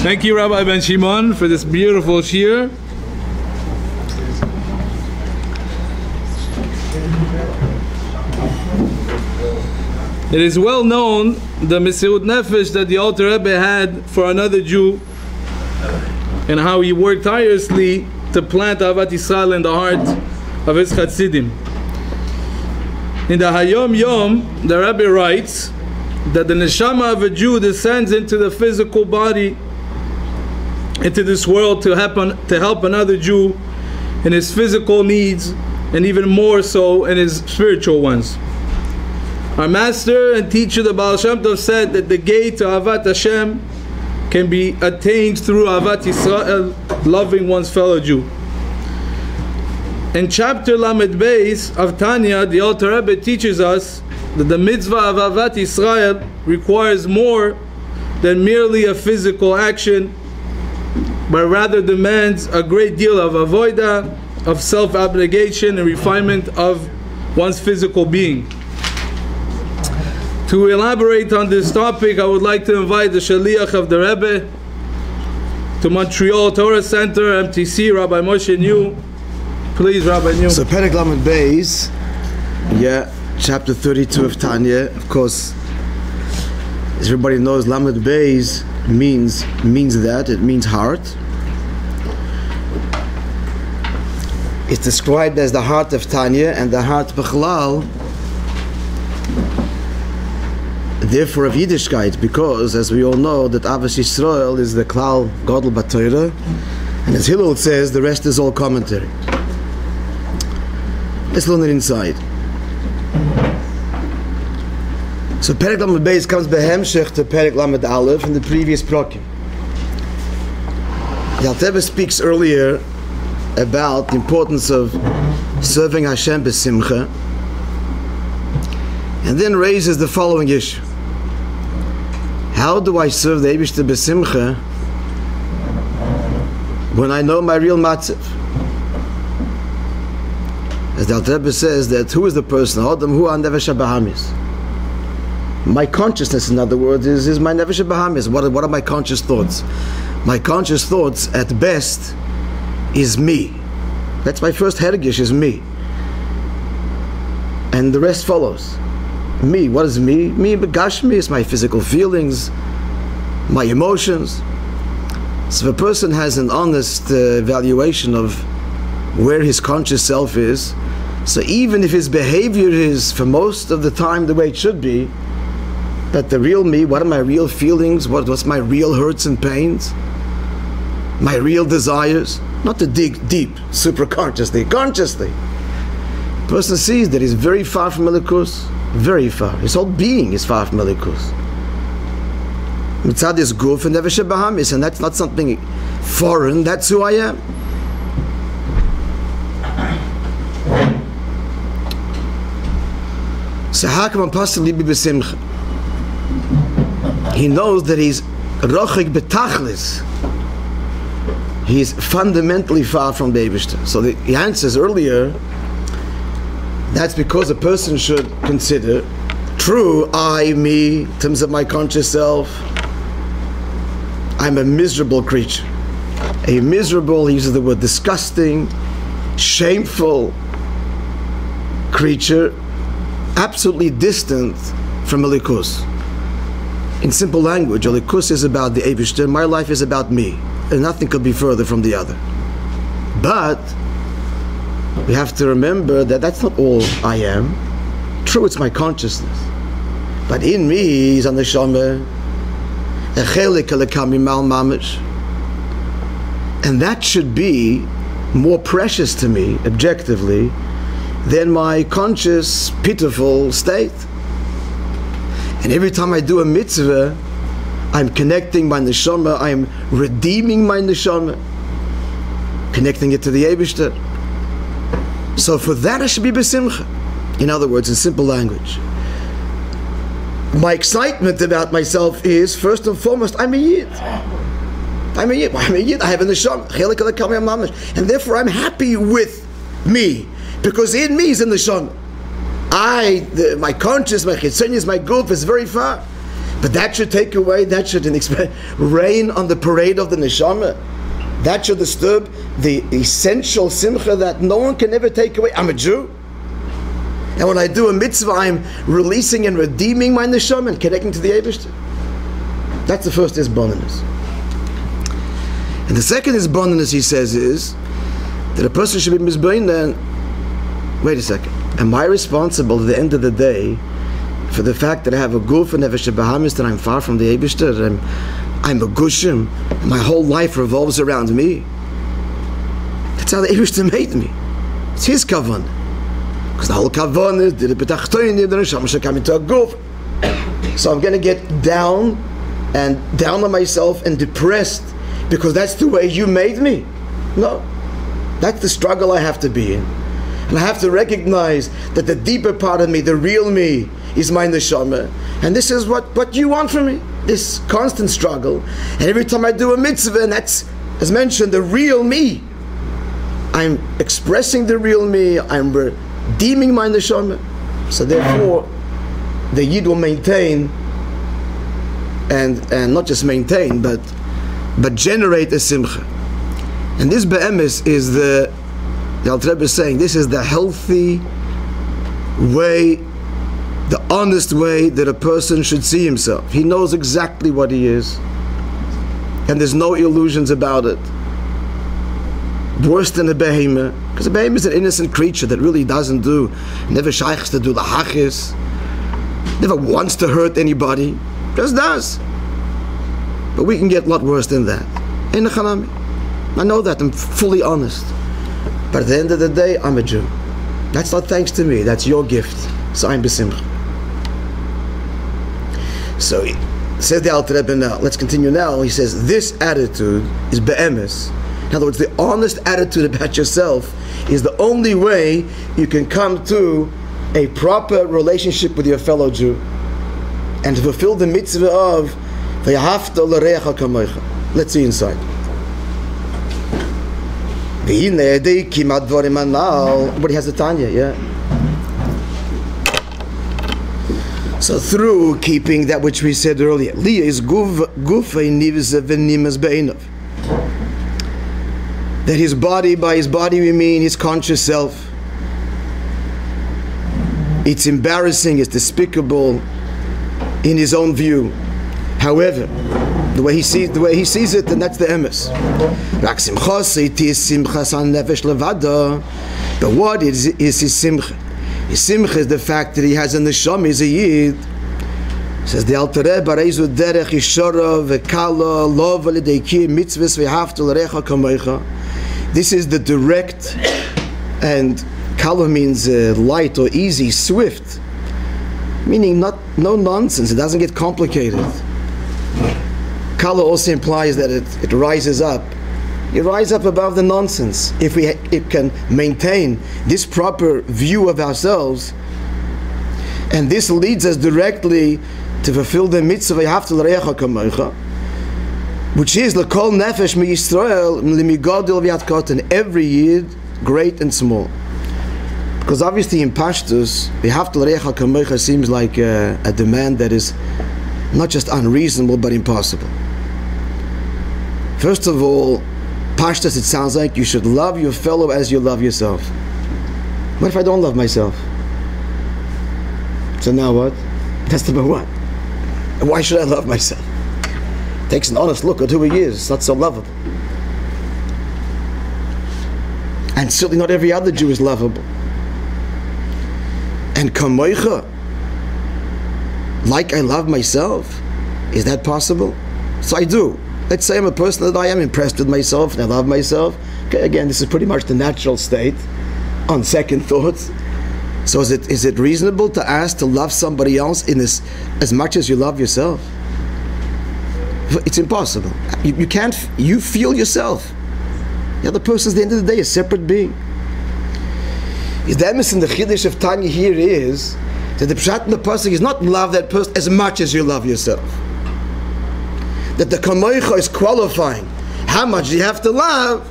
Thank you, Rabbi Ben Shimon, for this beautiful shir. It is well known the Mesirut Nefesh that the Alter Rebbe had for another Jew, and how he worked tirelessly to plant Ahavat Yisrael in the heart of his Chassidim. In the Hayom Yom, the Rabbi writes that the neshama of a Jew descends into the physical body, into this world, to help another Jew in his physical needs, and even more so in his spiritual ones. Our master and teacher, the Baal Shem Tov, said that the gate to Ahavat Hashem can be attained through Ahavat Yisrael, loving one's fellow Jew. In chapter Lamed Beis of Tanya, the Alter Rebbe teaches us that the mitzvah of Ahavat Yisrael requires more than merely a physical action, but rather demands a great deal of avodah, of self-abnegation and refinement of one's physical being. To elaborate on this topic, I would like to invite the Shaliach of the Rebbe to Montreal Torah Center, MTC, Rabbi Moshe New. Please, Rabbi New. So, Perek Lamed Beis, chapter 32 of Tanya. Of course, as everybody knows, Lamed Beis means that, it means heart. It's described as the heart of Tanya, and the heart Bechlal, therefore of Yiddishkeit, because as we all know that Avos Yisrael is the Klal Gadol B'Torah, and as Hilloula says, the rest is all commentary. Let's learn it inside. So Perek Lamed Beis comes behemshech to Perek Lamed Aleph in the previous prokim. The Alter Rebbe speaks earlier about the importance of serving Hashem b'simcha, and then raises the following issue. How do I serve the Eibishter b'simcha when I know my real matzav? As the Alter Rebbe says, that who is the person? Adam hu nefesh habahamis. My consciousness, in other words, is my nefesh habahamis. What are my conscious thoughts? My conscious thoughts, at best, is me. That's my first hergish, is me. And the rest follows. Me, what is me? Me, begashmi, is my physical feelings, my emotions. So if a person has an honest evaluation of where his conscious self is, so even if his behavior is for most of the time the way it should be, but the real me, what are my real feelings, what's my real hurts and pains, my real desires, not to dig deep, super consciously, consciously. The person sees that he's very far from Elikus, very far. His whole being is far from Elikus. Mitzad is guf and nefesh habahamis, and that's not something foreign, that's who I am. So how can one possibly be b'simcha? He knows that he's rochik betachlis. He's fundamentally far from the Eibishter. So the answers earlier, that's because a person should consider, true, I, me, in terms of my conscious self, I'm a miserable creature. A miserable, he uses the word disgusting, shameful creature, absolutely distant from Elikus. In simple language, Elikus is about the Eibishter, my life is about me, and nothing could be further from the other. But we have to remember that that's not all I am. True, it's my consciousness, but in me is an neshama, a chelik alekami mal mamish, and that should be more precious to me, objectively, than my conscious, pitiful state. And every time I do a mitzvah, I'm connecting my neshama, I'm redeeming my neshama, connecting it to the Eibishter. So for that I should be b'simcha. In other words, in simple language, my excitement about myself is, first and foremost, I'm a Yid. I'm a Yid. I have a neshama, and therefore I'm happy with me, because in me is a neshama. My conscious, my chitzonius, my guf is very far. But that should take away, that should rain on the parade of the neshama. That should disturb the essential simcha that no one can ever take away. I'm a Jew. And when I do a mitzvah, I'm releasing and redeeming my neshama and connecting to the Eibishter. That's the first isbonenus. And the second isbonenus, he says, is that a person should be mizbein then, wait a second, am I responsible at the end of the day for the fact that I have a guf and nefesh bahamis, that I'm far from the Eibishter, I'm a gushim, and my whole life revolves around me? That's how the Eibishter made me. It's his kavan. Because the whole kavan is, did it betachtoini, the neshama should come into a guf. So I'm going to get down on myself and depressed because that's the way you made me. No. That's the struggle I have to be in. And I have to recognize that the deeper part of me, the real me, is my neshama. And this is what you want from me. This constant struggle. And every time I do a mitzvah, and that's, as mentioned, the real me, I'm expressing the real me, I'm redeeming my neshama. So therefore, the Yid will maintain, and not just maintain, but generate a simcha. And this be'emes is the Alter Rebbe is saying, this is the healthy way, the honest way that a person should see himself. He knows exactly what he is, and there's no illusions about it. Worse than a behemoth, because a behemoth is an innocent creature that really doesn't do, never shaykhs to do the hachis, never wants to hurt anybody, just does. But we can get a lot worse than that. I know that, I'm fully honest. But at the end of the day, I'm a Jew. That's not thanks to me, that's your gift. So I'm besimcha. So says the Alter Rebbe now, let's continue now. He says, this attitude is be'emes. In other words, the honest attitude about yourself is the only way you can come to a proper relationship with your fellow Jew and to fulfill the mitzvah of v'yahavta l'reacha kamocha. Let's see inside. Everybody has the Tanya, yeah? So through keeping that which we said earlier, Liya is gufay nivza v'nimas be'inav. That his body, by his body we mean his conscious self. It's embarrassing, it's despicable in his own view. However, the way he sees it, and that's the emes. But what is his simcha? His simcha is the fact that he has a neshama, he's a yid. Says the Alter Rebbe, Reizu derech yishara v'kala lov v'ledeiki mitzvahs v'havta l'recha kamocha. This is the direct, and kala means light or easy, swift, meaning no nonsense. It doesn't get complicated. Kala also implies that it rises up. You rise up above the nonsense. If it can maintain this proper view of ourselves, and this leads us directly to fulfill the mitzvah V'yahavta l'reacha kamocha, which is l'kol nefesh miYisrael l'migadol v'yad katan, every yid, great and small. Because obviously in Pashtus, V'yahavta l'reacha kamocha seems like a demand that is not just unreasonable but impossible. First of all, Pashtus, it sounds like you should love your fellow as you love yourself. What if I don't love myself? So now what? That's number one. And why should I love myself? Takes an honest look at who he is. It's not so lovable. And certainly not every other Jew is lovable. And kamoicha, like I love myself, is that possible? So I do. Let's say I'm a person that I am impressed with myself and I love myself. Okay, again, this is pretty much the natural state on second thoughts. So is it reasonable to ask to love somebody else in this as much as you love yourself? It's impossible. You can't. You feel yourself. The other person, at the end of the day, a separate being. Is the emes in the chiddush of Tanya here is that the pshat in the pasuk is not love that person as much as you love yourself. That the kamoicha is qualifying how much you have to love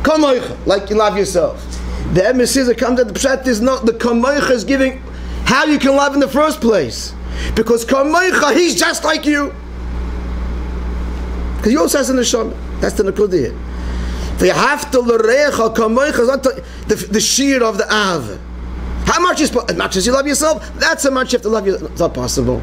kamoicha, like you love yourself. The emes is that the pshat is not the kamoicha is giving how you can love in the first place. Because kamoicha, he's just like you. Because he also has a neshama. That's the nekudah. The sheer of the Av. How much is as much as you love yourself? That's how much you have to love yourself. It's not possible.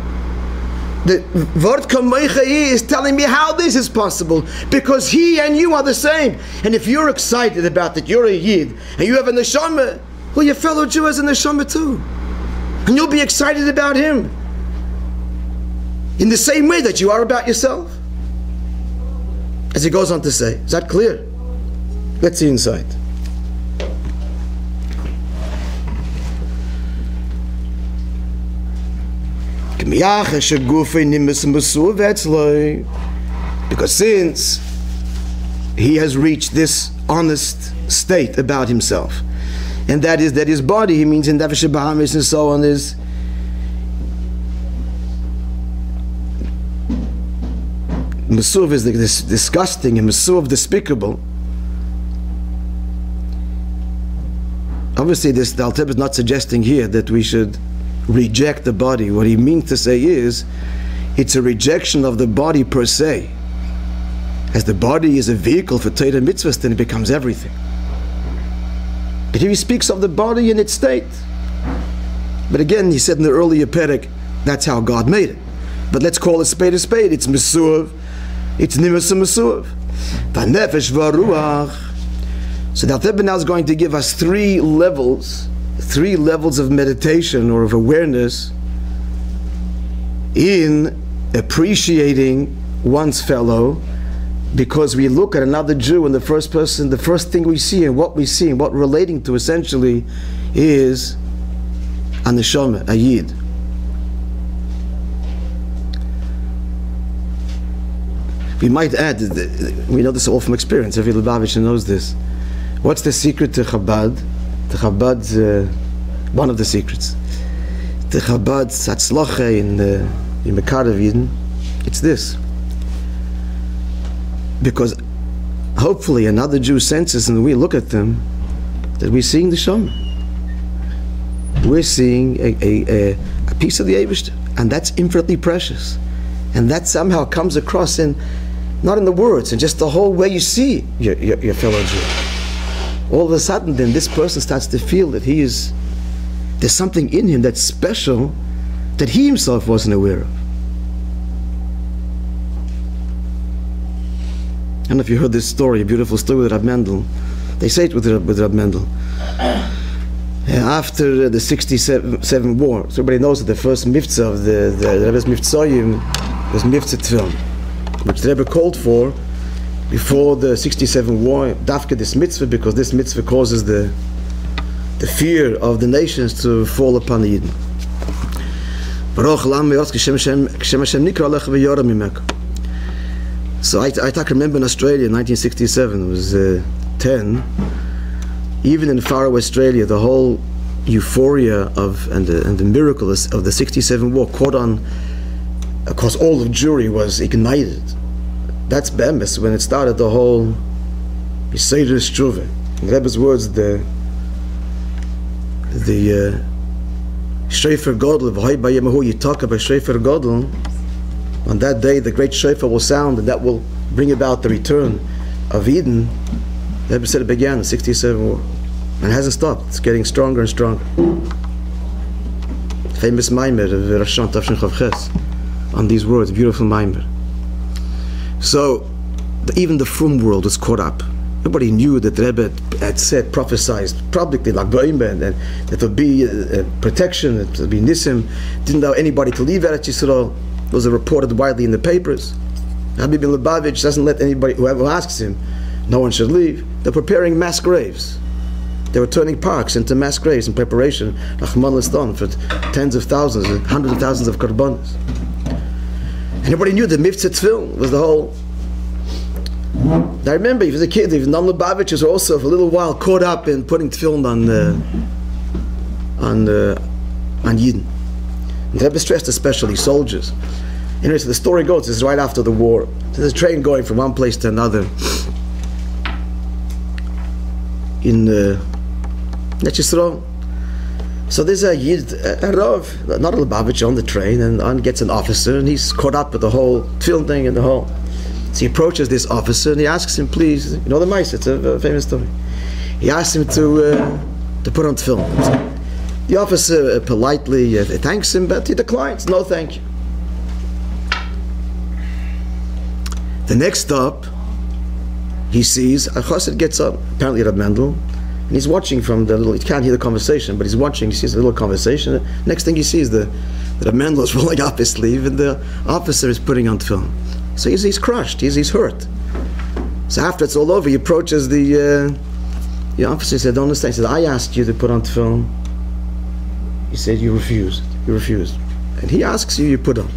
The word kamoicha is telling me how this is possible, because he and you are the same. And if you're excited about that, you're a Yid and you have a neshama, well, your fellow Jew has a neshama too, and you'll be excited about him in the same way that you are about yourself. As he goes on to say, is that clear? Let's see inside. Because since he has reached this honest state about himself, and that is that his body, he means in Nefesh Bahamis and so on, is Mesuv is this disgusting and Mesuv despicable. Obviously, the Alter Rebbe is not suggesting here that we should reject the body. What he means to say is, it's a rejection of the body per se. As the body is a vehicle for Torah mitzvahs, then it becomes everything. But here he speaks of the body in its state. But again, he said in the earlier perek, that's how God made it. But let's call it spade a spade. It's Mesuv. It's Nimus Mesuv. V'nefesh v'ruach. So the Alter Rebbe now is going to give us three levels of meditation or of awareness in appreciating one's fellow, because we look at another Jew and the first person, the first thing we see and what we see and what we're relating to essentially is a neshama, a Yid. We might add, we know this all from experience, every Lubavitcher knows this. What's the secret to Chabad? The Chabad's one of the secrets. The Chabad's Hatzlacha in Mekar of Eden. It's this. Because hopefully another Jew senses, and we look at them, that we're seeing the Shama. We're seeing a piece of the Eibishter, and that's infinitely precious. And that somehow comes across in, not in the words, in just the whole way you see your fellow Jew. All of a sudden, then this person starts to feel that there's something in him that's special that he himself wasn't aware of. I don't know if you heard this story, a beautiful story with Rab Mendel. They say it with Rab Mendel. After the 67 war, so everybody knows that the first mitzvah of the Rebbe's mitzvahim was mitzvah tefillin, which the Rebbe called for before the 67 war, dafka this mitzvah, because this mitzvah causes the fear of the nations to fall upon the Yidden. So I remember in Australia in 1967, I was 10, even in faraway Australia, the whole euphoria and the miracle of the 67 war caught on, of course all of Jewry was ignited. That's Bemis, when it started the whole Yisayr Shuvah. In the Rebbe's words, the Shofar Godel, V'hoi B'yemahu Yitaka B'Shofar Godel, on that day the great Shofar will sound, and that will bring about the return of Eden. The Rebbe said it began in 67 war, and it hasn't stopped. It's getting stronger and stronger. Famous Maimer of Rosh Hashanah Tafshin Chav Ches on these words, beautiful Maimer. So even the frum world was caught up. Everybody knew that the Rebbe had said, prophesied publicly, like Boimba, and that there would be protection, that there would be Nisim. Didn't allow anybody to leave Eretz Yisrael. It was reported widely in the papers. Rabbi bin Lubavitch doesn't let anybody, whoever asks him, no one should leave. They're preparing mass graves. They were turning parks into mass graves in preparation, Rahman Listan, for tens of thousands, hundreds of thousands of karbanos. Everybody knew the mitzvah tefillin was the whole. I remember, even as a kid, even non Lubavitchers were also for a little while caught up in putting tefillin on Yidden. And the Rebbe stressed especially soldiers. Anyway, so the story goes, this is right after the war. So there's a train going from one place to another in Eretz Yisrael. So there's a Yid, a Rav, not a Lubavitch, on the train, and gets an officer, and he's caught up with the whole film thing and the whole. So he approaches this officer and he asks him, please, you know the mice, it's a famous story. He asks him to put on film. The officer politely thanks him, but he declines, no thank you. The next stop, he sees a chassid gets up, apparently Reb Mendel, and he's watching from the little, he can't hear the conversation, but he's watching, he sees a little conversation. Next thing he sees, the Reb Mendel is rolling up his sleeve and the officer is putting on film. So he's crushed, he's hurt. So after it's all over, he approaches the officer. He said, don't understand. He said, I asked you to put on film. He said, you refused. And he asks you, you put on.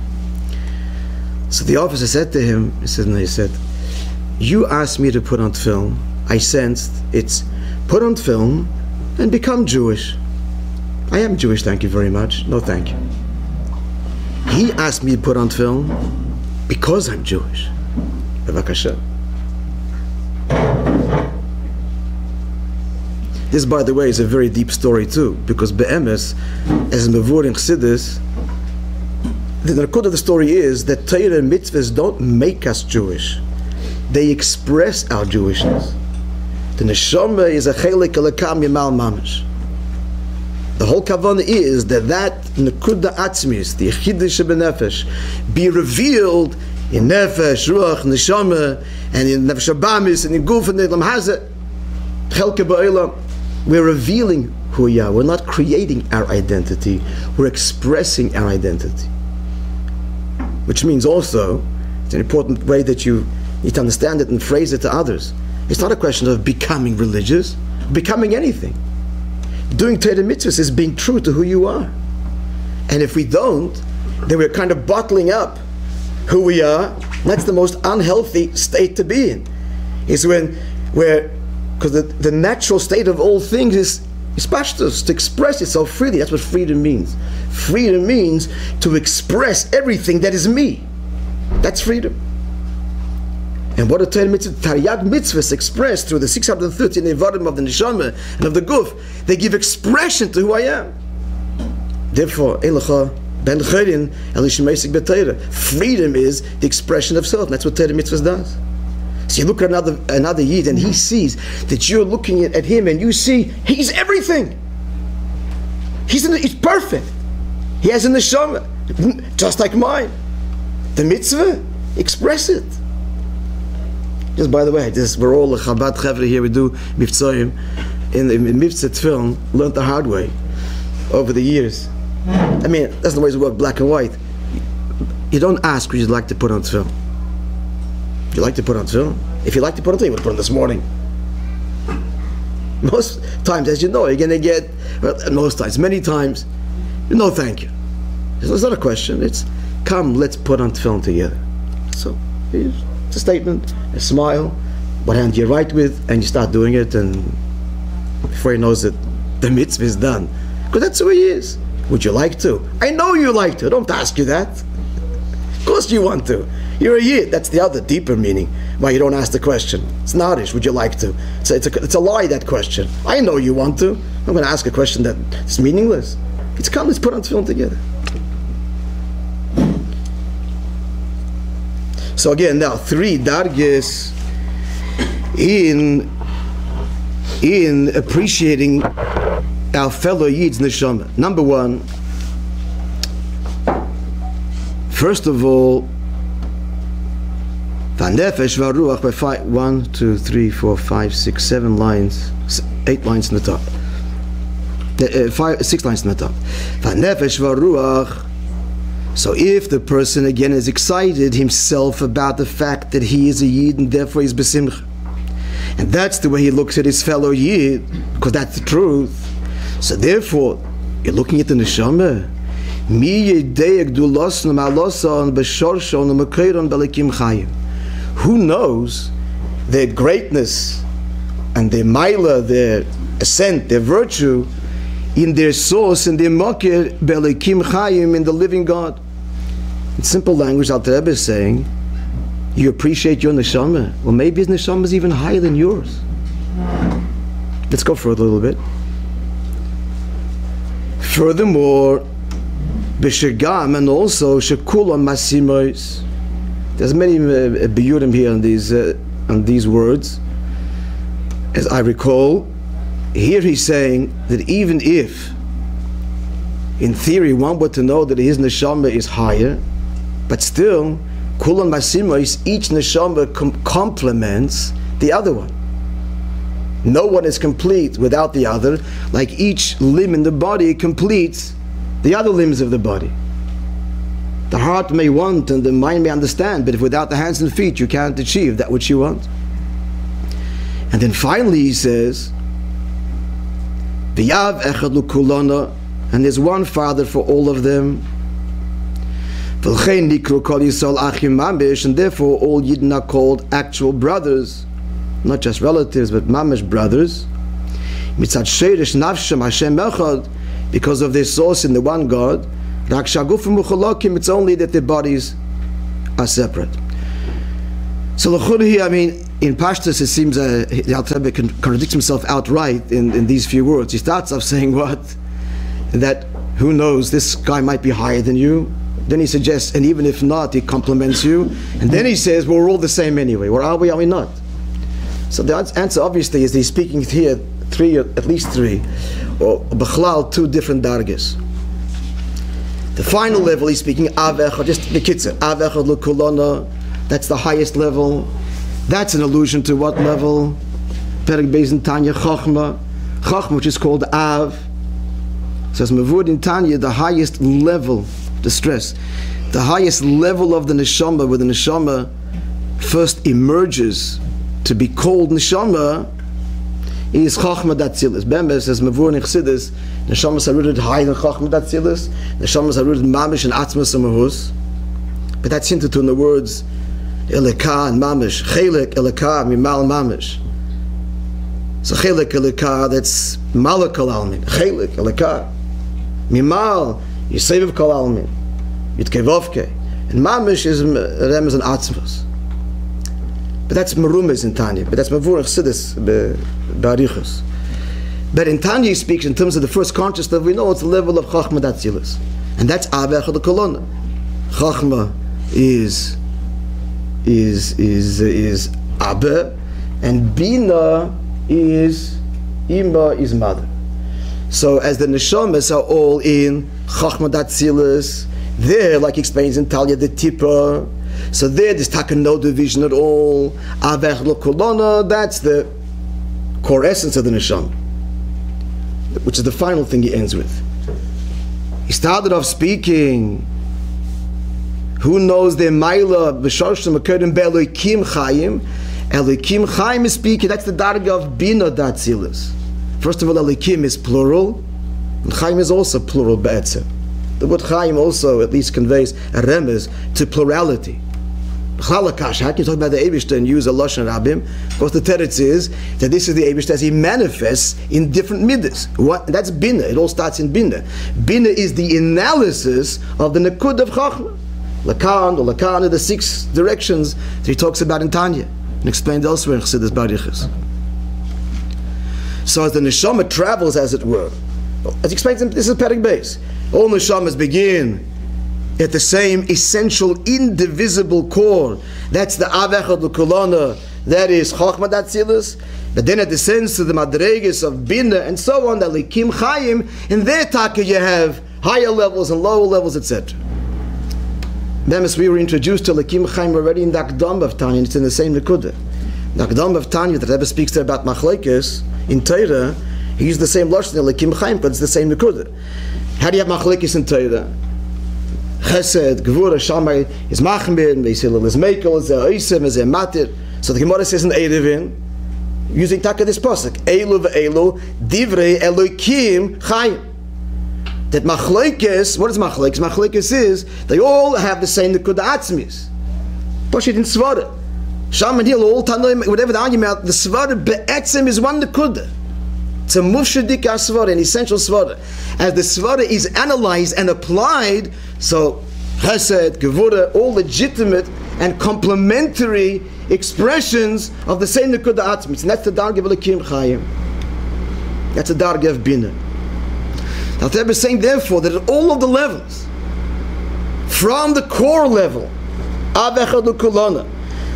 So the officer said to him, he said, you asked me to put on film. I sensed it's put on film and become Jewish. I am Jewish, thank you very much. No thank you. He asked me to put on film because I'm Jewish. Bevakasha. This, by the way, is a very deep story too, because Be'emes, as in Mavur and Chassidus, the record of the story is that Torah and mitzvahs don't make us Jewish. They express our Jewishness. The neshama is a chelik elakam yamal mamash. The whole kavanah is that nekuda atzmis, the yechidah shebenefesh, be revealed in nefesh, ruach, neshama, and in nefesh abamis, and in guf, and in lam hazeh, chelke ba'olam. We're revealing who we are. We're not creating our identity. We're expressing our identity. Which means also, it's an important way that you need to understand it and phrase it to others. It's not a question of becoming religious, becoming anything. Doing Torah mitzvahs is being true to who you are. And if we don't, then we're kind of bottling up who we are. That's the most unhealthy state to be in. Is when we're, because the natural state of all things is pashtus, to express itself freely. That's what freedom means. Freedom means to express everything that is me. That's freedom. And what a Torah mitzvah, Taryag mitzvahs expressed through the 613 evarim of the neshama and of the guf, they give expression to who I am. Therefore, freedom is the expression of self. And that's what Torah mitzvahs does. So you look at another Yid and he sees that you're looking at him and you see he's everything. He's perfect. He has a neshama, just like mine. The mitzvah, express it. Just by the way, we're all a Chabad Chevra here. We do Mivtzoyim in Mivtzat film. Learned the hard way over the years. I mean, that's the way it works, black and white. You don't ask what you'd like to put on film. You like to put on film? If you like to put on film, you would put on this morning. Most times, as you know, you're going to get, well, most times, many times, no thank you. It's not a question. It's, come, let's put on film together. So, it's a statement, a smile, what hand you write with, and you start doing it, and before he knows it, the mitzvah is done. Because that's who he is. Would you like to? I know you like to. Don't ask you that. Of course you want to. You're a Yid. That's the other deeper meaning why you don't ask the question. It's narish. Would you like to? It's a lie, that question. I know you want to. I'm going to ask a question that's meaningless. It's come, let's put on film together. So again, now 3 darges in appreciating our fellow Yid's neshama. Number 1, first of all, Vanefesh varuach by 1, 2, 3, 4, 5, 6, 7 lines, 8 lines in the top. 6 lines in the top. Vanefesh varuach. So if the person again is excited himself about the fact that he is a Yid and therefore he's besimcha, and that's the way he looks at his fellow Yid, because that's the truth. So therefore, you're looking at the neshama. Who knows their greatness and their maila, their ascent, their virtue, in their source, in their makir, belikim chayim, in the living God. In simple language, Alter Rebbe is saying, you appreciate your neshama. Well, maybe his neshama is even higher than yours. Let's go for it a little bit. Furthermore, b'shegam, and also shekulon masimois. There's many biyurim here on these words. As I recall, here he's saying that even if, in theory, one were to know that his neshama is higher, but still, kulon masimois, each neshama complements the other one. No one is complete without the other, like each limb in the body completes the other limbs of the body. The heart may want and the mind may understand, but if without the hands and feet you can't achieve that which you want. And then finally he says, V'yav echad l'kulona, and there's one Father for all of them. V'lchein nikru kol Yisrael achim mamish, and therefore all Yidden are called actual brothers. Not just relatives, but mamish brothers. Mitzad sheirish nafshem Hashem echad, because of their source in the one God. Rak shagufim ucholokim, it's only that their bodies are separate. So l'chud here, I mean, in Pashtus it seems the Alter Rebbe contradicts himself outright in these few words. He starts off saying what? That, who knows, this guy might be higher than you. Then he suggests, and even if not, he compliments you. And then he says, well, we're all the same anyway. Or are we not? So the answer obviously is he's speaking here at least three, or b'chlal, two different dargas. The final level he's speaking av echad, just bekitzer, av echad l'kulona, that's the highest level. That's an allusion to what level? Perek Beis in Tanya, Chachma, which is called av. Says Mavud in Tanya, the highest level, the stress, the highest level of the neshama, where the neshama first emerges to be called neshama, is Chachma Datzilis. Bembe says Mavur in Chassidus, neshamas are rooted higher than Chachma Datzilis. Neshamas are rooted mamish and atzmas and mahus. But that's hinted to in the words Eleka and mamish, Chelek Eleka mimal mamish. So Chelek Eleka, that's Malak Kol Almin. Chelek Eleka mimal Yiseviv Kol Almin Yitkevovke, and mamish is Remez and atzmas. But that's Merumes in Tanya. But that's Mavur Chassidus Barichus. But in Tanya he speaks in terms of the first consciousness. We know it's the level of Chachma Datzilis, and that's Avechad Kolona. Chachma is Abba, and Bina is Ima, is mother. So as the neshamas are all in Chachma Datzilis, there, like he explains in Talia, the Tippa. So there's no division at all. Avech lo kolona, that's the core essence of the neshama, which is the final thing he ends with. He started off speaking, who knows their maila b'sharshim akedim be'elokim chayim. Elokim chayim is speaking, that's the darga of bina datzilis. First of all, elokim is plural, and chayim is also plural be'etzem. The word chayim also at least conveys a remez to plurality. How can you talk about the Eibishter and use a Lashon Rabbim? Of course, the teretz is that this is the Eibishter as he manifests in different midas. That's Bina. It all starts in Bina. Bina is the analysis of the Nekud of Chachma. Lakan are the 6 directions that he talks about in Tanya and explained elsewhere in Chassidus Barichus. So as the Neshama travels, as it were, as he explains, this is Perek Beis. All Neshamas begin at the same essential, indivisible core. That's the Avechad L'Kulona, that is Chachma Datzilis. But then it descends to the Madreges of Bina and so on, the Likim Chayim, and there, Taka, you have higher levels and lower levels, etc. Bemis, we were introduced to Likim Chayim already in the Akdam of Tanya, and it's in the same Nekuda. The Akdam of Tanya, the Rebbe speaks there about Machlekes, in Torah, he used the same Lashon, Likim Chayim, but it's the same Nekuda. How do you have Machlekes in Torah? Chesed, Gevura, Shammai is Machmir, Hilloula is Mekel, is Oisem, is Matir. So the Gemara says in Erevin, using Taka this pasuk, Elu ve'elu, Divrei Elokim Chayim. That Machlekes, what is Machlekes? Machlekes is, they all have the same Nekuda Atzmis. Pashit in Svara. Sham and Hillel, all Tanoim, whatever the argument, the Svara Be'etzem is one Nekuda. It's a mufshadik svara, an essential svara. As the svara is analyzed and applied, so chesed, gevura, all legitimate and complementary expressions of the same nekuda atzmis, and that's the darga of Elokim Chayim. That's the darga of Bina. Alter Rebbe is saying, therefore, that at all of the levels, from the core level,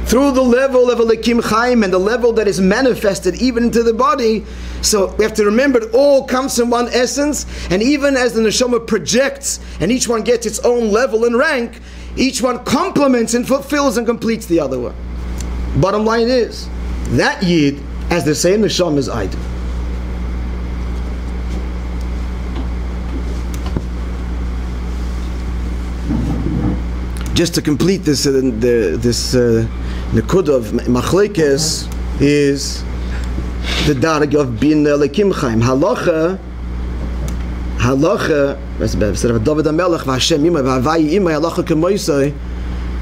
through the level of Elikim Chaim and the level that is manifested even into the body. So we have to remember it all comes from one essence, and even as the neshama projects and each one gets its own level and rank, each one complements and fulfills and completes the other one. Bottom line is, that Yid has the same neshama as I do. Just to complete this, Nekud of Machlekes is the darg of bin Elikim Chaim. Halacha, instead of David HaMelech, Hashem Imay, V'Havayi Imay, Halacha K'moisei.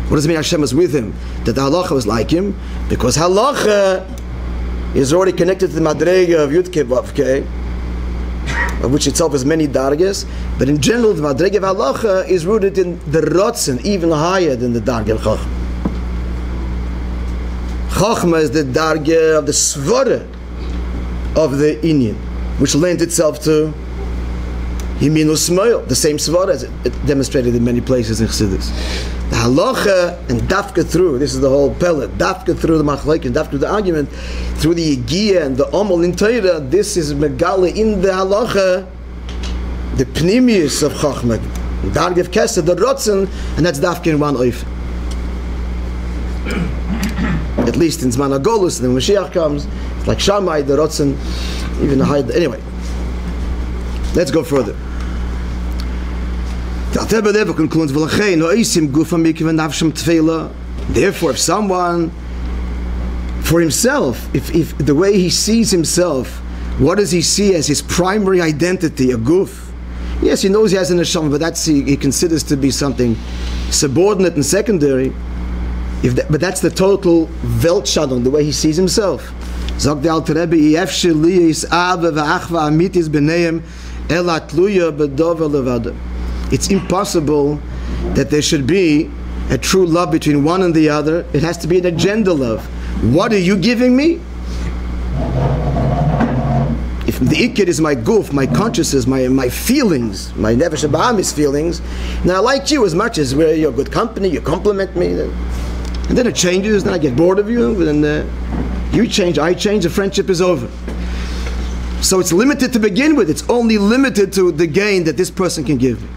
What does it mean Hashem was with him? That the halacha was like him? Because halacha is already connected to the Madrega of Yudke Vavke, of which itself has many dargas, but in general the Madrega of halacha is rooted in the Rotzen, even higher than the darga of Chachma. Chachma is the darga of the Svara of the Inyan, which lent itself to Himin Usmail, the same Svara as it demonstrated in many places in Chassidus. The halacha and dafka through, this is the whole pellet, dafka through the machlek and dafka through the argument, through the yigia and the omol in Torah, this is megala in the halacha, the pnimius of Chachma, dargev kesed, the rotzen, and that's dafka in one oif. At least in Zman HaGolus, then when Mashiach comes, it's like Shammai, the rotzen, even the high. Anyway, let's go further. Therefore, if someone, for himself, if the way he sees himself, what does he see as his primary identity, a guf? Yes, he knows he has an neshama, but that's he considers to be something subordinate and secondary. But that's the total Weltschadung, the way he sees himself. Sagt der Alter Rebbe, it's impossible that there should be a true love between one and the other. It has to be an agenda love. What are you giving me? If the ikir is my guf, my consciousness, my feelings, my nefesh ba'amis feelings, now I like you as much as you're good company, you compliment me, and then it changes, then I get bored of you, then you change, I change, the friendship is over. So it's limited to begin with. It's only limited to the gain that this person can give me.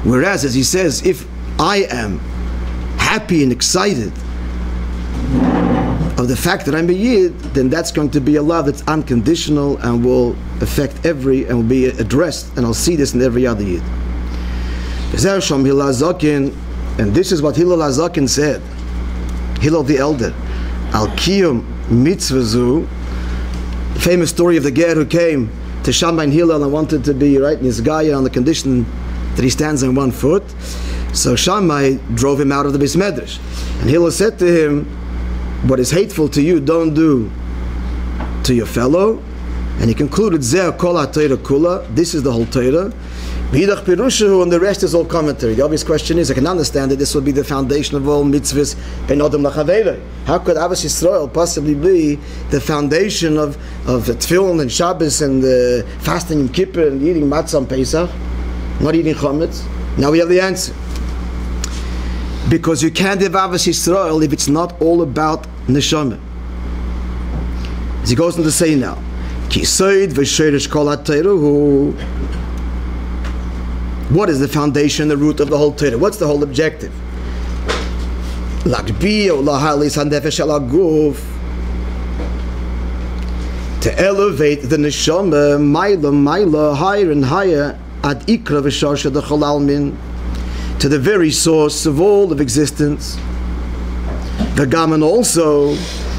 Whereas, as he says, if I am happy and excited of the fact that I'm a Yid, then that's going to be a love that's unconditional and will affect and will be addressed, and I'll see this in every other Yid. And this is what Hilloula Zaken said, Hillel the Elder, Al Kiyum Mitzvazu, the famous story of the Ger who came to Shammai and Hillel and wanted to be right in his Gaya on the condition that he stands on one foot. So Shammai drove him out of the Beis Medrash. And Hillel said to him, what is hateful to you, don't do to your fellow. And he concluded, Zeh kol ha-Torah kula, this is the whole Torah. B'hidach pirushu, and the rest is all commentary. The obvious question is, I can understand that this will be the foundation of all mitzvahs ben Adam l'chaveiroi. How could Avos Yisrael possibly be the foundation of tefillin and Shabbos and fasting in Kippur and eating matzah on Pesach, not eating chametz? Now we have the answer. Because you can't have Avos Yisrael if it's not all about neshama. As he goes on to say now, Ki soid v'sheirish kol ha-Torah. What is the foundation, the root of the whole Torah? What's the whole objective? To elevate the neshama, maila, higher and higher, ad ikra v'sharsha d'chol almin, to the very source of all of existence. V'gam, and also,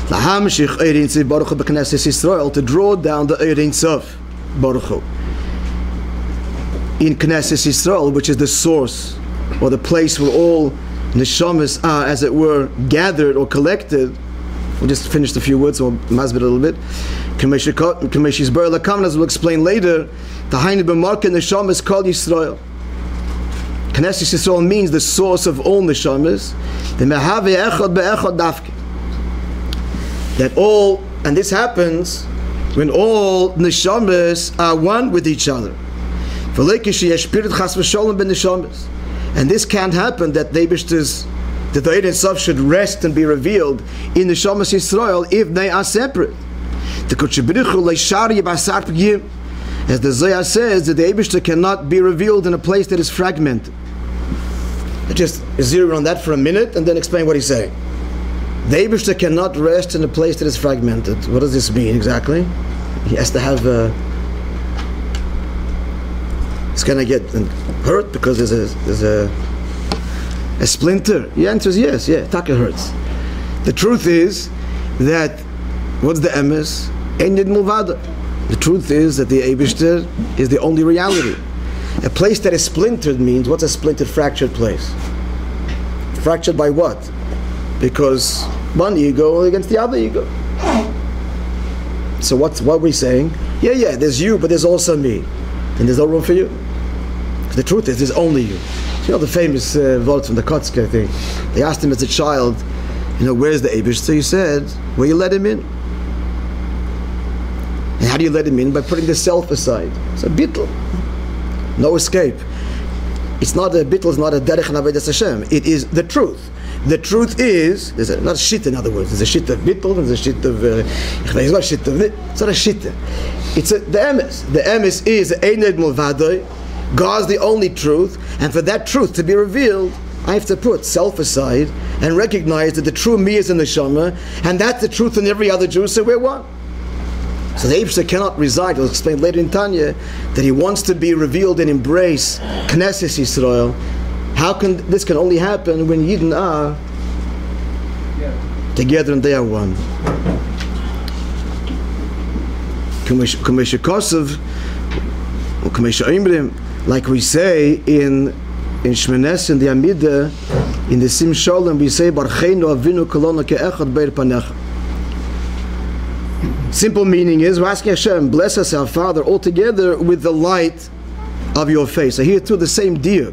lahamshich eirin tziv baruch hu b'knesses Yisrael, to draw down the eirin tziv baruch hu in Knesset Yisrael, which is the source or the place where all neshamas are, as it were, gathered or collected. We'll just finish a few words, we'll mazbit a little bit. Kameshis Bar Lakam, as we'll explain later, the Hainu b'marka neshamas called Yisrael. Knesset Yisrael means the source of all neshamas. The mehave echad be'echad dafke. That all, and this happens when all neshamas are one with each other. And this can't happen, that the Ein Sof should rest and be revealed in the Shamas Yisrael if they are separate. As the Zohar says, that the Eibishter cannot be revealed in a place that is fragmented. Just zero on that for a minute and then explain what he's saying. The Eibishter cannot rest in a place that is fragmented. What does this mean exactly? He has to have he's going to get hurt because there's a splinter. The answer is yes, Taka hurts. The truth is that, what's the emes? Ein Yid Mulvada. The truth is that the Eibishter is the only reality. A place that is splintered means, what's a splintered, fractured place? Fractured by what? Because one ego against the other ego. So what we're saying? Yeah, there's you, but there's also me. And there's no room for you. The truth is, there's only you. You know the famous words from the Kotzke thing. They asked him as a child, where's the Eibishter? He said, where you let him in. And how do you let him in? By putting the self aside. It's a bittul. No escape. It's not a bittul, it's not a derech and avodas Hashem. It is the truth. The truth is, not a shit in other words. There's a shit of bittul, there's a shit of it's not a shit of it. It's not a shit. It's the emes. The emes is ein Yid Mulvadoi. God's the only truth, and for that truth to be revealed, I have to put self aside and recognize that the true me is in the neshama, and that's the truth in every other Jew, so we're one. So the Eibishter cannot reside, we'll explain later in Tanya, that he wants to be revealed and embrace Knesset Yisrael. This can only happen when Yidden are together and they are one. Like we say in Shmenes and the Amidah, in the Sim Sholem, we say Barcheinu Avinu Kolonu Ke'echad Beir Panecha. Simple meaning is, we're asking Hashem, bless us, our Father, all together with the light of your face. So here too, the same diuk.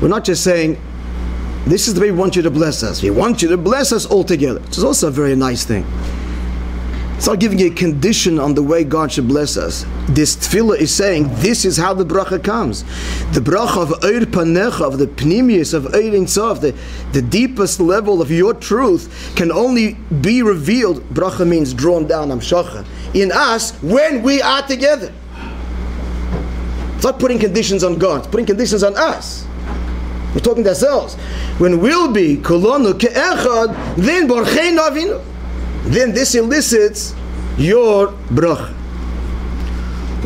We're not just saying, this is the way we want you to bless us. We want you to bless us all together, which is also a very nice thing. It's not giving you a condition on the way God should bless us. This tefillah is saying, this is how the bracha comes. The bracha of Eir Panecha, of the pnimius of Eir Ein Sof, the deepest level of your truth, can only be revealed, bracha means drawn down, amshacha, in us when we are together. It's not putting conditions on God, it's putting conditions on us. We're talking to ourselves. When we'll be kolonu ke'echad, then Barcheinu Avinu. Then this elicits your bracha.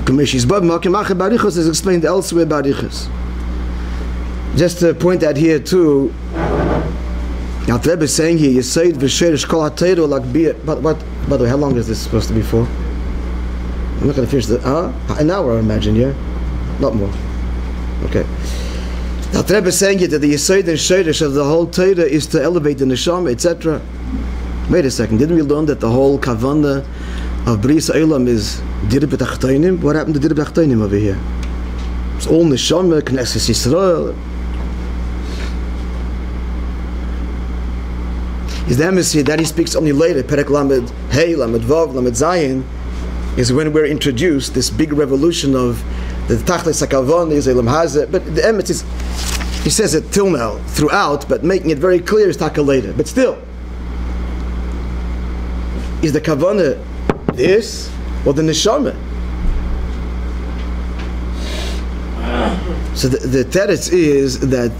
Is explained elsewhere barichas. Just to point out here too, Alter Rebbe is saying here, Yesod v'sherish kol ha'teiro l'akbir. But by the way, how long is this supposed to be for? I'm not going to finish an hour, I imagine, yeah? Not more. Okay. Alter Rebbe is saying here that the Yesod and sherish of the whole Torah is to elevate the neshama, etc. Wait a second, didn't we learn that the whole kavanah of Bris Eilam is Dirib B'Tachtonim? What happened to Dirib B'Tachtonim over here? It's all Neshama, Knesset Yisrael. Is the emissary that he speaks only later, Perek Lamed Hey, Lamed Vav, Lamed Zayin, is when we're introduced, this big revolution of the Tachlis HaKavanah, is Eilam Hazeh, but the emissary is, he says it till now, throughout, but making it very clear is Taka later. But still, is the kavanah this or the neshama? So the teretz is that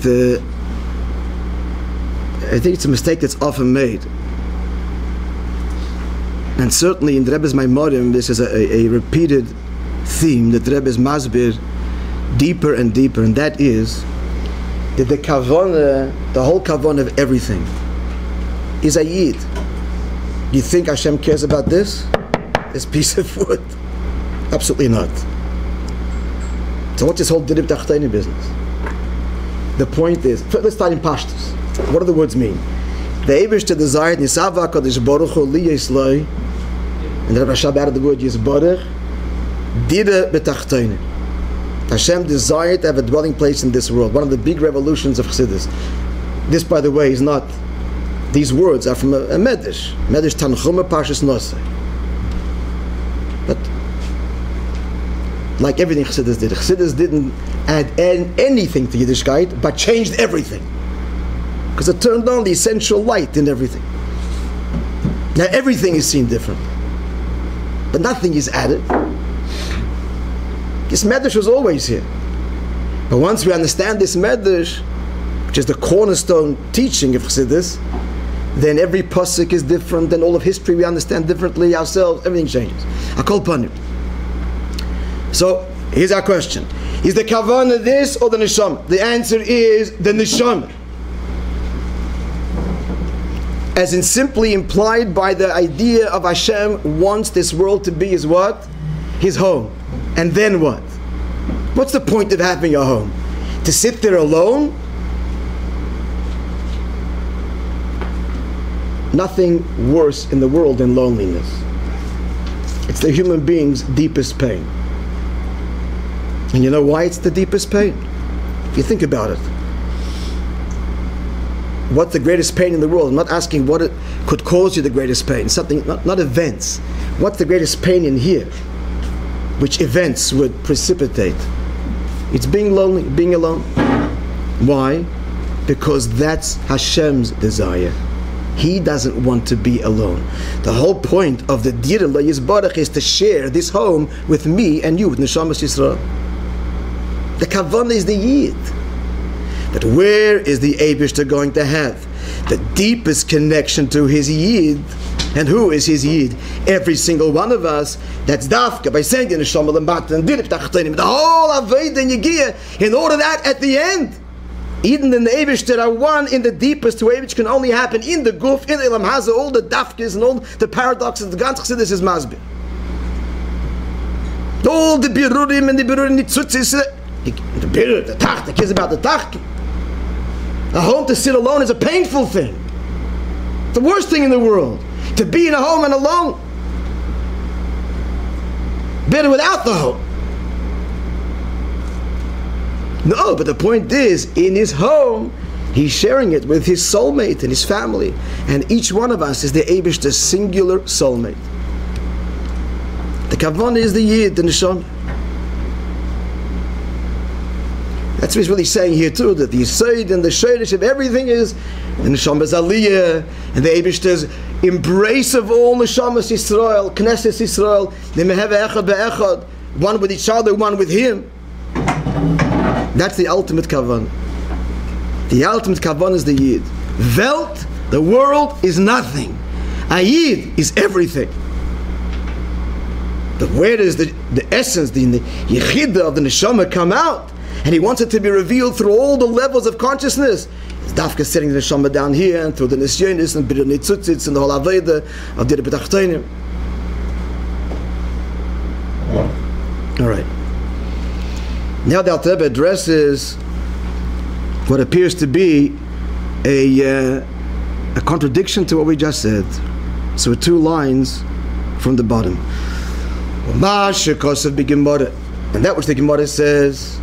I think it's a mistake that's often made, and certainly in the Rebbe's Maimorim this is a repeated theme that the Rebbe's masbir deeper and deeper, and that is that the kavanah, the whole kavanah of everything, is a yid. Do you think Hashem cares about this piece of wood? Absolutely not. So what's this whole Dirib B'Tachtonim business? The point is, let's start in Pashtus. What do the words mean? The Eibishter desired Nisava Kadosh Baruch Hu Li Yisloi, and the Rabbi added the word Yisbarach, Dirib B'Tachtonim. Hashem desired to have a dwelling place in this world. One of the big revolutions of Chassidus. This, by the way, is not. These words are from a Medrash Tanchuma Parshas Nosei. But like everything Chassidus did. Chassidus didn't add anything to Yiddishkeit, but changed everything. Because it turned on the essential light in everything. Now everything is seen different. But nothing is added. This medrash was always here. But once we understand this medrash, which is the cornerstone teaching of Chassidus, then every pasuk is different, and all of history we understand differently ourselves, everything changes. Akol panim. So, here's our question. Is the kavanah this or the neshama? The answer is the neshama. As in simply implied by the idea of Hashem wants this world to be his what? His home. And then what? What's the point of having a home? To sit there alone? Nothing worse in the world than loneliness. It's the human being's deepest pain. And you know why it's the deepest pain? If you think about it. What's the greatest pain in the world? I'm not asking what it could cause you the greatest pain. Something, not events. What's the greatest pain in here? Which events would precipitate? It's being lonely, being alone. Why? Because that's Hashem's desire. He doesn't want to be alone. The whole point of the Dir Allah Yisbarach is to share this home with me and you, with Neshamas Yisrael. The Kavanah is the Yid. But where is the Eibishter going to have the deepest connection to his Yid? And who is his Yid? Every single one of us. That's Dafka, by saying the Neshama Lambat and Dirip Tachtenim, the whole Aved and Yigiyah, in order that at the end, Eden and the Eibishter are one in the deepest way, which can only happen in the Guf, in Elam Haza, all the Dafkas and all the paradoxes, the Gantz Chassidus is Masbir. All the Birurim and the Birurim Nitzutzis, the Birur, the Tach, the kids about the Tach. A home to sit alone is a painful thing. The worst thing in the world. To be in a home and alone. Better without the home. No, but the point is, in his home, he's sharing it with his soulmate and his family. And each one of us is the Eibishter's singular soulmate. The Kavanah is the Yid, the Neshama. That's what he's really saying here too, that the Yisod and the Sherish of everything is the Neshama's Aliyah, and the Eibishter's embrace of all Neshamas Yisrael, Knesset Yisrael, the Meheva Echad Be'echad, one with each other, one with him. That's the ultimate Kavanah. The ultimate Kavanah is the Yid. Welt, the world, is nothing. A Yid is everything. But where does the essence, the Yechidah of the Neshama come out? And he wants it to be revealed through all the levels of consciousness. It's Dafka setting the Neshama down here, and through the Nisyonis, and Birur Nitzutzitz, and the whole Aveda of Dirip Tachtenim. Alright. Now the Alter Rebbe addresses what appears to be a contradiction to what we just said. So 2 lines from the bottom. And that which the Gemara says,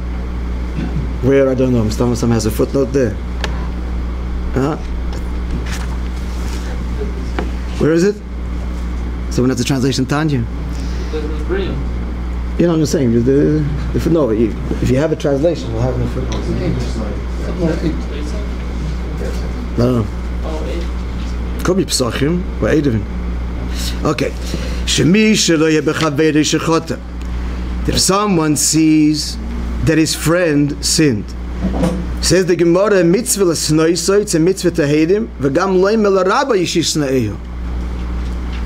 where, I don't know, some has a footnote there. Huh? Where is it? Someone has the translation, Tanya. You know what I'm saying? The footnote. If you have a translation, we'll have it in the footnote. No. Could be Pesachim or Eidavin. Okay. If someone sees that his friend sinned, says the Gemara, mitzvah l'snoiso, it's a mitzvah to hate him, v'gam loy melarabba yishishnaehu,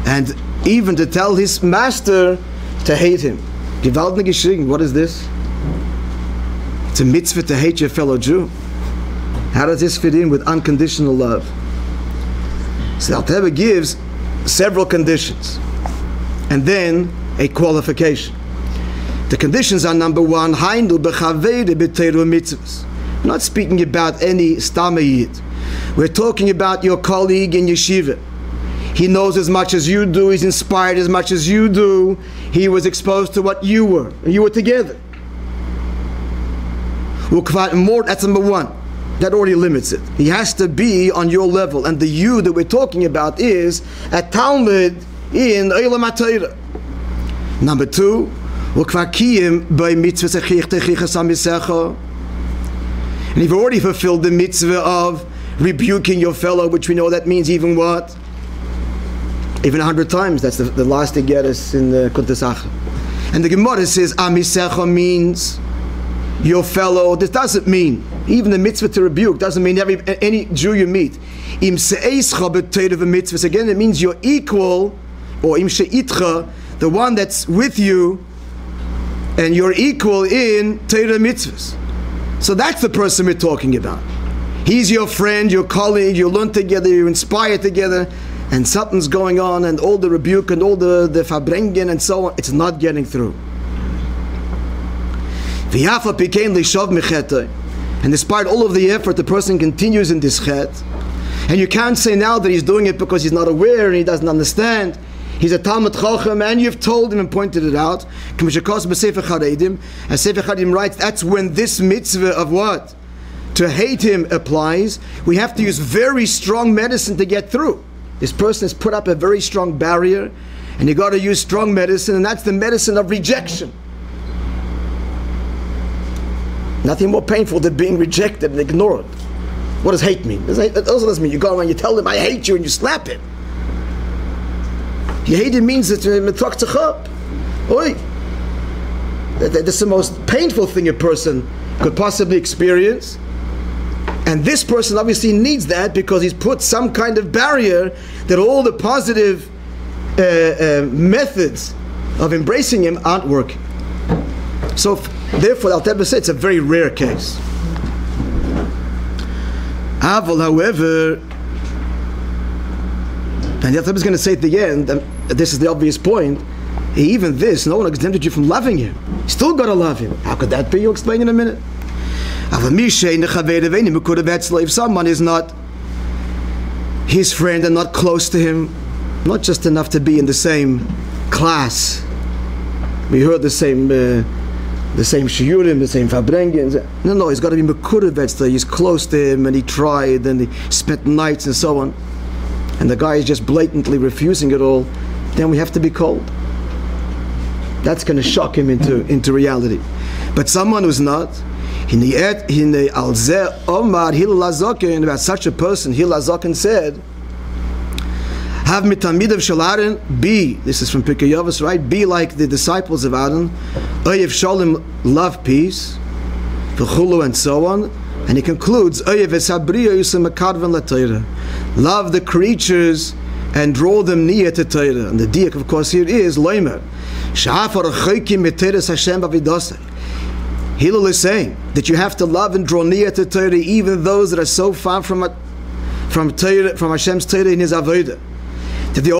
and even to tell his master to hate him. Gewaltne geschrien, what is this? It's a mitzvah to hate your fellow Jew. How does this fit in with unconditional love? So Alter Rebbe gives several conditions, and then a qualification. The conditions are: number 1, Hainu b'chavede b'teiru mitzvahs. We're not speaking about any stamayid. We're talking about your colleague in yeshiva. He knows as much as you do. He's inspired as much as you do. He was exposed to what you were, and you were together. More, that's number 1. That already limits it. He has to be on your level, and the you that we're talking about is a Talmud in Eilam HaTorah. Number 2, And you've already fulfilled the mitzvah of rebuking your fellow, which we know that means even what? Even 100 times. That's the last they get us in the Kuntasach. And the Gemara says, Amisecha means your fellow. This doesn't mean, even the mitzvah to rebuke doesn't mean any Jew you meet. Im se'escha b'teirav mitzvahs. Again, it means you're equal, or im she'itcha, the one that's with you, and you're equal in Torah mitzvahs. So that's the person we're talking about. He's your friend, your colleague, you learn together, you inspire together, and something's going on, and all the rebuke and all the fabrengen and so on, it's not getting through. And despite all of the effort, the person continues in this chet. And you can't say now that he's doing it because he's not aware and he doesn't understand. He's a Talmud Chacham, and you've told him and pointed it out. As Sefer Charedim writes, that's when this mitzvah of what? To hate him applies. We have to use very strong medicine to get through. This person has put up a very strong barrier, and you got to use strong medicine, and that's the medicine of rejection. Nothing more painful than being rejected and ignored. What does hate mean? It also doesn't mean you go around, you tell them I hate you, and you slap him. You hate him means that that's the most painful thing a person could possibly experience. And this person obviously needs that because he's put some kind of barrier that all the positive methods of embracing him aren't working. So therefore, Alter Rebbe said it's a very rare case. Aval, however, and the Alter Rebbe is going to say at the end, and this is the obvious point, even this, no one exempted you from loving him. You still got to love him. How could that be? You'll explain in a minute. If someone is not his friend and not close to him, not just enough to be in the same class, we heard the same shiurim, the same fabrengen. No, he's got to be mekurev etzlei. He's close to him, and he tried, and he spent nights and so on. And the guy is just blatantly refusing it all. Then we have to be cold. That's going to shock him into reality. But someone who's not, about such a person, Hilloula said, have mitamidav shalarin, be, this is from Pirkei Avos, right? Be like the disciples of Aaron, oyev shalom, love peace, v'chulu, and so on. And he concludes, oyev esabriya yusam akarvan l'Torah, love the creatures and draw them near to Torah. And the diak, of course, here is loimer, sha'afar choikim miteres Hashem b'avidosai. Hilloula is saying that you have to love and draw near to Torah, even those that are so far from Hashem's Torah in his avodah. That the